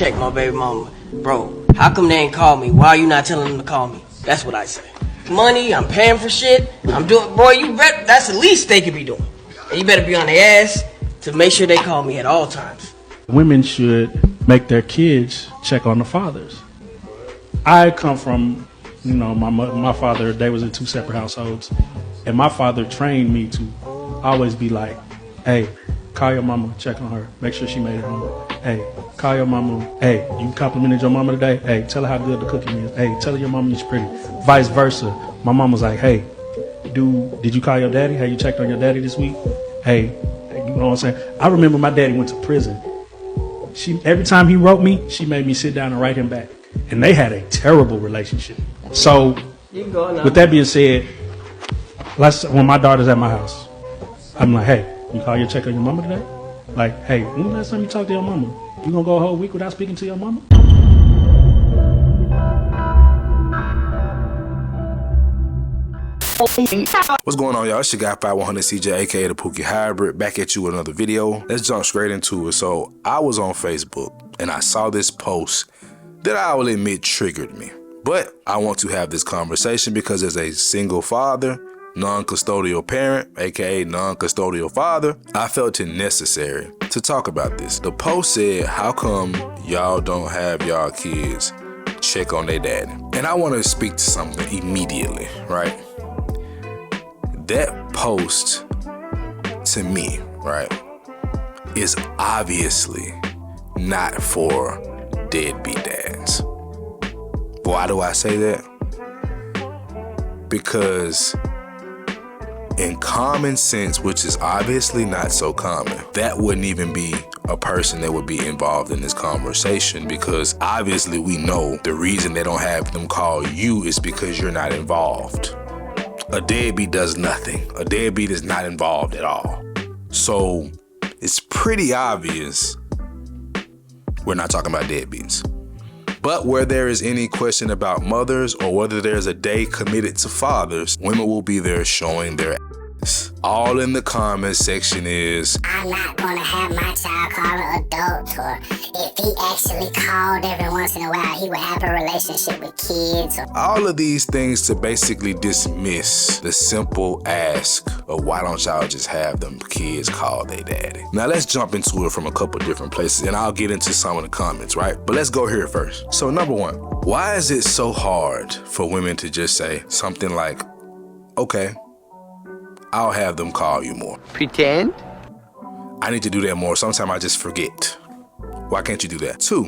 check my baby mama. Bro, how come they ain't call me? Why are you not telling them to call me? That's what I say. Money, I'm paying for shit. I'm doing, boy, you bet that's the least they could be doing. And you better be on their ass to make sure they call me at all times. Women should make their kids check on the fathers. I come from, my father, they was in two separate households. And my father trained me to always be like, hey, call your mama, check on her, make sure she made it home. Hey, call your mama. Hey, you complimented your mama today? Hey, tell her how good the cooking is. Hey, tell her your mama is pretty. Vice versa. My mom was like, hey, did you call your daddy? Have you checked on your daddy this week? Hey, you know what I'm saying? I remember my daddy went to prison. Every time he wrote me, she made me sit down and write him back. And they had a terrible relationship. So, with that being said, when my daughter's at my house, I'm like, hey, you call your check on your mama today? Like, hey, when the last time you talked to your mama? You gonna go a whole week without speaking to your mama? What's going on, y'all? It's your guy 5100 CJ, aka the Pookie Hybrid, back at you with another video. Let's jump straight into it. So I was on Facebook and I saw this post that I will admit triggered me. But I want to have this conversation because as a single father, non-custodial parent, aka non-custodial father, I felt it necessary to talk about this. The post said, how come y'all don't have y'all kids check on their daddy? And I want to speak to something immediately, right? That post, to me, right, is obviously not for deadbeat dads. Why do I say that? Because in common sense, which is obviously not so common, that wouldn't even be a person that would be involved in this conversation, because obviously we know the reason they don't have them call you is because you're not involved. A deadbeat does nothing. A deadbeat is not involved at all. So it's pretty obvious we're not talking about deadbeats. But where there is any question about mothers or whether there's a day committed to fathers, women will be there showing their ass. All in the comment section is, I'm not going to have my child call an adult, or if he actually called every once in a while, he would have a relationship with kids. All of these things to basically dismiss the simple ask of why don't y'all just have them kids call their daddy. Now let's jump into it from a couple different places and I'll get into some of the comments, right? But let's go here first. So number one, why is it so hard for women to just say something like, okay, I'll have them call you more? Pretend? I need to do that more. Sometimes I just forget. Why can't you do that? Two,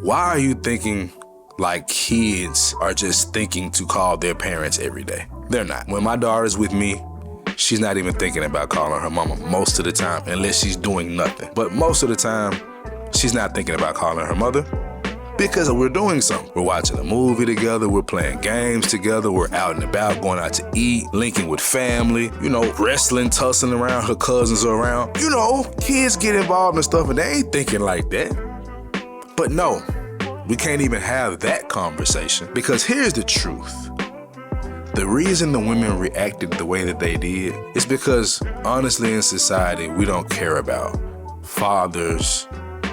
why are you thinking like kids are just thinking to call their parents every day? They're not. When my daughter's with me, she's not even thinking about calling her mama most of the time, unless she's doing nothing. But most of the time, she's not thinking about calling her mother because we're doing something. We're watching a movie together, we're playing games together, we're out and about, going out to eat, linking with family, wrestling, tussling around, her cousins are around. Kids get involved in stuff and they ain't thinking like that. But no, we can't even have that conversation, because here's the truth. The reason the women reacted the way that they did is because honestly in society, we don't care about fathers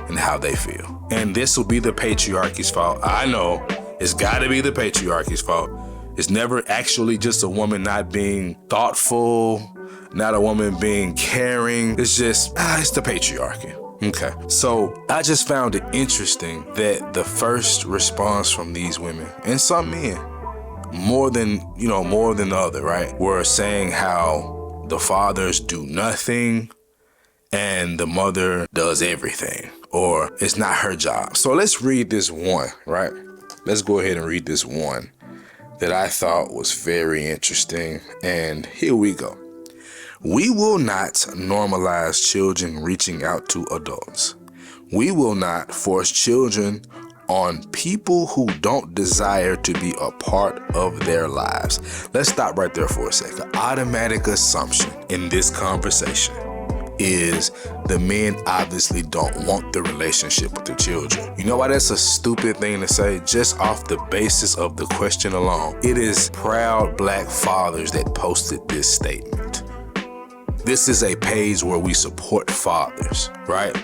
and how they feel. And this will be the patriarchy's fault. I know it's gotta be the patriarchy's fault. It's never actually just a woman not being thoughtful, not a woman being caring. It's just, it's the patriarchy. Okay, so I just found it interesting that the first response from these women, and some men, more than the other, right, were saying how the fathers do nothing and the mother does everything, or it's not her job. So let's read this one, right? Let's go ahead and read this one that I thought was very interesting. And here we go. We will not normalize children reaching out to adults. We will not force children on people who don't desire to be a part of their lives. Let's stop right there for a second. Automatic assumption in this conversation is the men obviously don't want the relationship with the children. You know why that's a stupid thing to say? Just off the basis of the question alone. It is proud black fathers that posted this statement. This is a page where we support fathers, right?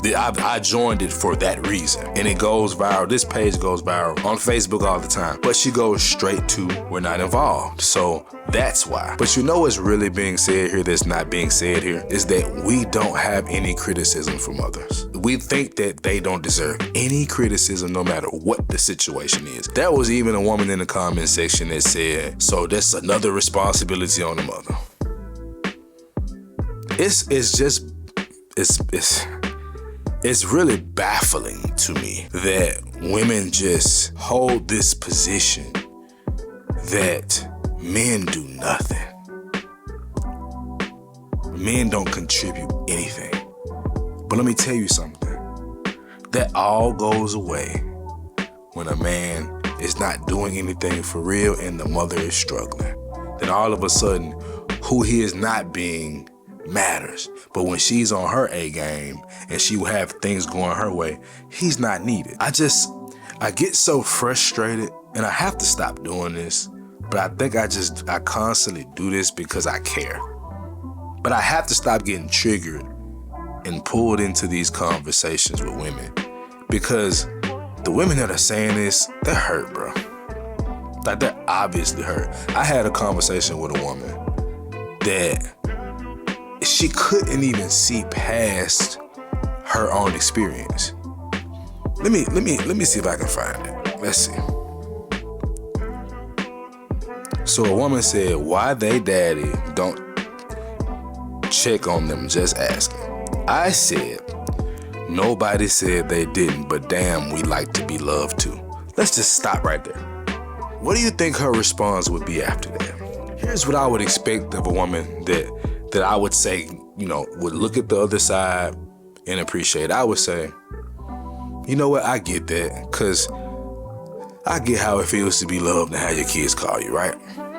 I joined it for that reason. And it goes viral. This page goes viral on Facebook all the time. But she goes straight to, we're not involved. So that's why. But you know what's really being said here that's not being said here? Is that we don't have any criticism from others. We think that they don't deserve any criticism no matter what the situation is. There was even a woman in the comment section that said, so that's another responsibility on the mother. It's really baffling to me that women just hold this position that men do nothing. Men don't contribute anything. But let me tell you something. That all goes away when a man is not doing anything for real and the mother is struggling. Then all of a sudden, who he is not being matters. But when she's on her A game and she will have things going her way, he's not needed. I get so frustrated, and I have to stop doing this, but I think I constantly do this because I care. But I have to stop getting triggered and pulled into these conversations with women, because the women that are saying this, they're hurt, bro. Like, they're obviously hurt. I had a conversation with a woman that she couldn't even see past her own experience. Let me see if I can find it. Let's see. So a woman said, why they daddy don't check on them, just asking. I said, nobody said they didn't, but damn, we like to be loved too. Let's just stop right there. What do you think her response would be after that? Here's what I would expect of a woman that I would say, would look at the other side and appreciate. I would say, you know what, I get that, because I get how it feels to be loved and how your kids call you, right?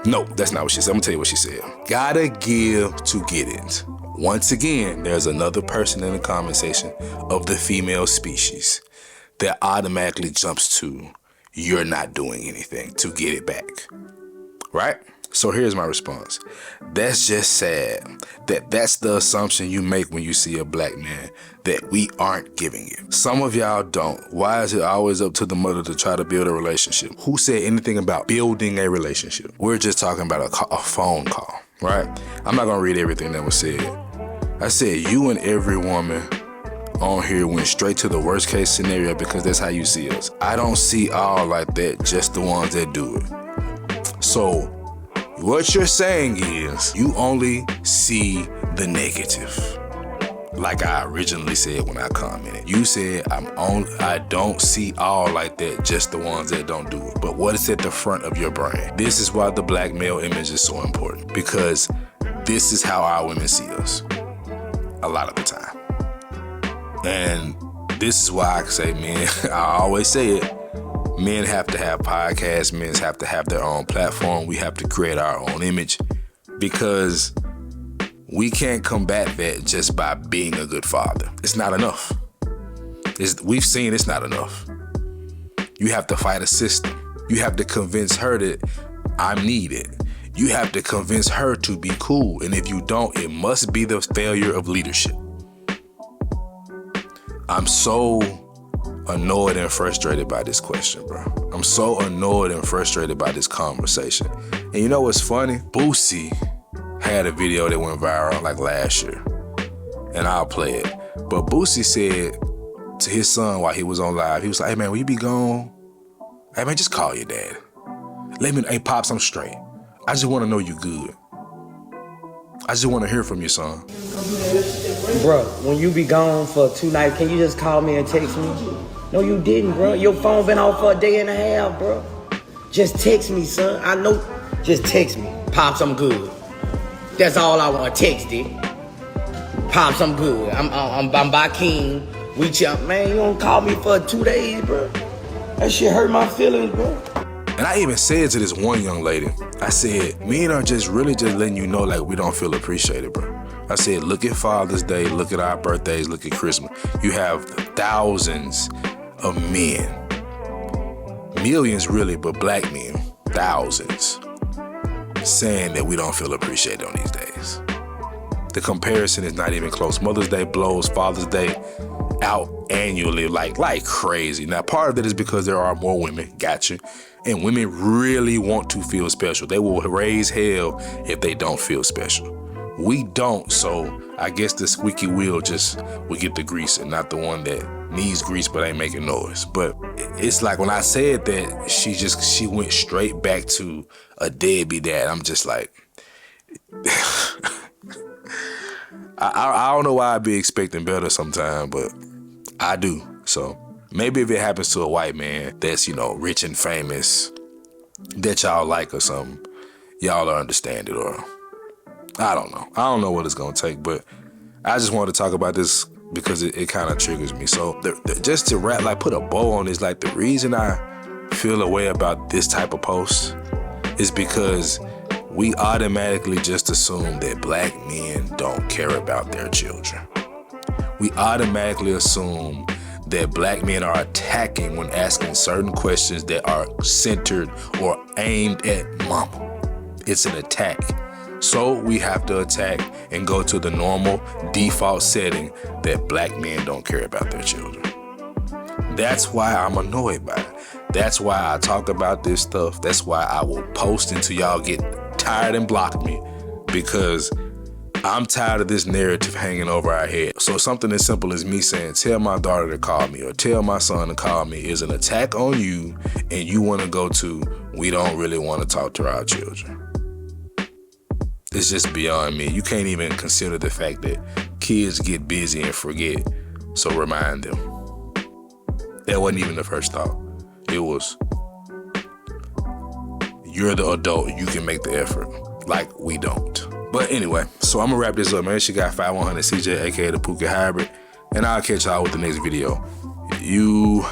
No, that's not what she said. I'm gonna tell you what she said. Gotta give to get it. Once again, there's another person in the comment section of the female species that automatically jumps to, you're not doing anything to get it back, right? So here's my response. That's just sad that that's the assumption you make when you see a black man, that we aren't giving it. Some of y'all don't. Why is it always up to the mother to try to build a relationship? Who said anything about building a relationship? We're just talking about a phone call, right? I'm not gonna read everything that was said. I said you and every woman on here went straight to the worst case scenario because that's how you see us. I don't see all like that, just the ones that do it. So what you're saying is you only see the negative. Like I originally said when I commented. You said I don't see all like that, just the ones that don't do it. But what is at the front of your brain? This is why the black male image is so important, because this is how our women see us a lot of the time. And this is why I say, man, I always say it, men have to have podcasts, men have to have their own platform, we have to create our own image, because we can't combat that just by being a good father. It's not enough. We've seen it's not enough. You have to fight a system. You have to convince her that I'm needed. You have to convince her to be cool. And if you don't, it must be the failure of leadership. I'm so annoyed and frustrated by this question, bro. I'm so annoyed and frustrated by this conversation. And you know what's funny? Boosie had a video that went viral like last year, and I'll play it. But Boosie said to his son while he was on live, he was like, hey man, will you be gone? Hey man, just call your dad. Let me know, hey Pops, I'm straight. I just want to know you good. I just want to hear from you, son. Bro, when you be gone for 2 nights, can you just call me and text me? No, you didn't, bro. Your phone been off for a day and a half, bro. Just text me, son. I know. Just text me. Pops, I'm good. That's all I want. Text it. Pops, I'm good. I'm by King. We chill. Man, you don't call me for 2 days, bro. That shit hurt my feelings, bro. And I even said to this one young lady, I said, men are just really just letting you know like we don't feel appreciated, bro. I said, look at Father's Day, look at our birthdays, look at Christmas. You have thousands of men, millions really, but black men, thousands, saying that we don't feel appreciated on these days. The comparison is not even close. Mother's Day blows, Father's Day out annually like crazy. Now, part of it is because there are more women, gotcha, and women really want to feel special. They will raise hell if they don't feel special. We don't, so I guess the squeaky wheel just will get the grease and not the one that needs grease but ain't making noise. But it's like when I said that, she went straight back to a deadbeat dad. I'm just like, I don't know why I'd be expecting better sometimes, but I do. So maybe if it happens to a white man that's, rich and famous, that y'all like or something, y'all will understand it, or I don't know. I don't know what it's going to take, but I just wanted to talk about this because it kind of triggers me. So just to put a bow on this, like the reason I feel a way about this type of post is because we automatically just assume that black men don't care about their children. We automatically assume that black men are attacking when asking certain questions that are centered or aimed at mama. It's an attack. So we have to attack and go to the normal default setting that black men don't care about their children. That's why I'm annoyed by it. That's why I talk about this stuff. That's why I will post until y'all get tired and block me, because I'm tired of this narrative hanging over our head. So something as simple as me saying, tell my daughter to call me or tell my son to call me is an attack on you, and you want to go to, we don't really want to talk to our children. It's just beyond me. You can't even consider the fact that kids get busy and forget, so remind them. That wasn't even the first thought. It was, you're the adult, you can make the effort. Like we don't. But anyway, so I'm gonna wrap this up, man. She got 5100 CJ, aka the Pookie Hybrid, and I'll catch y'all with the next video. You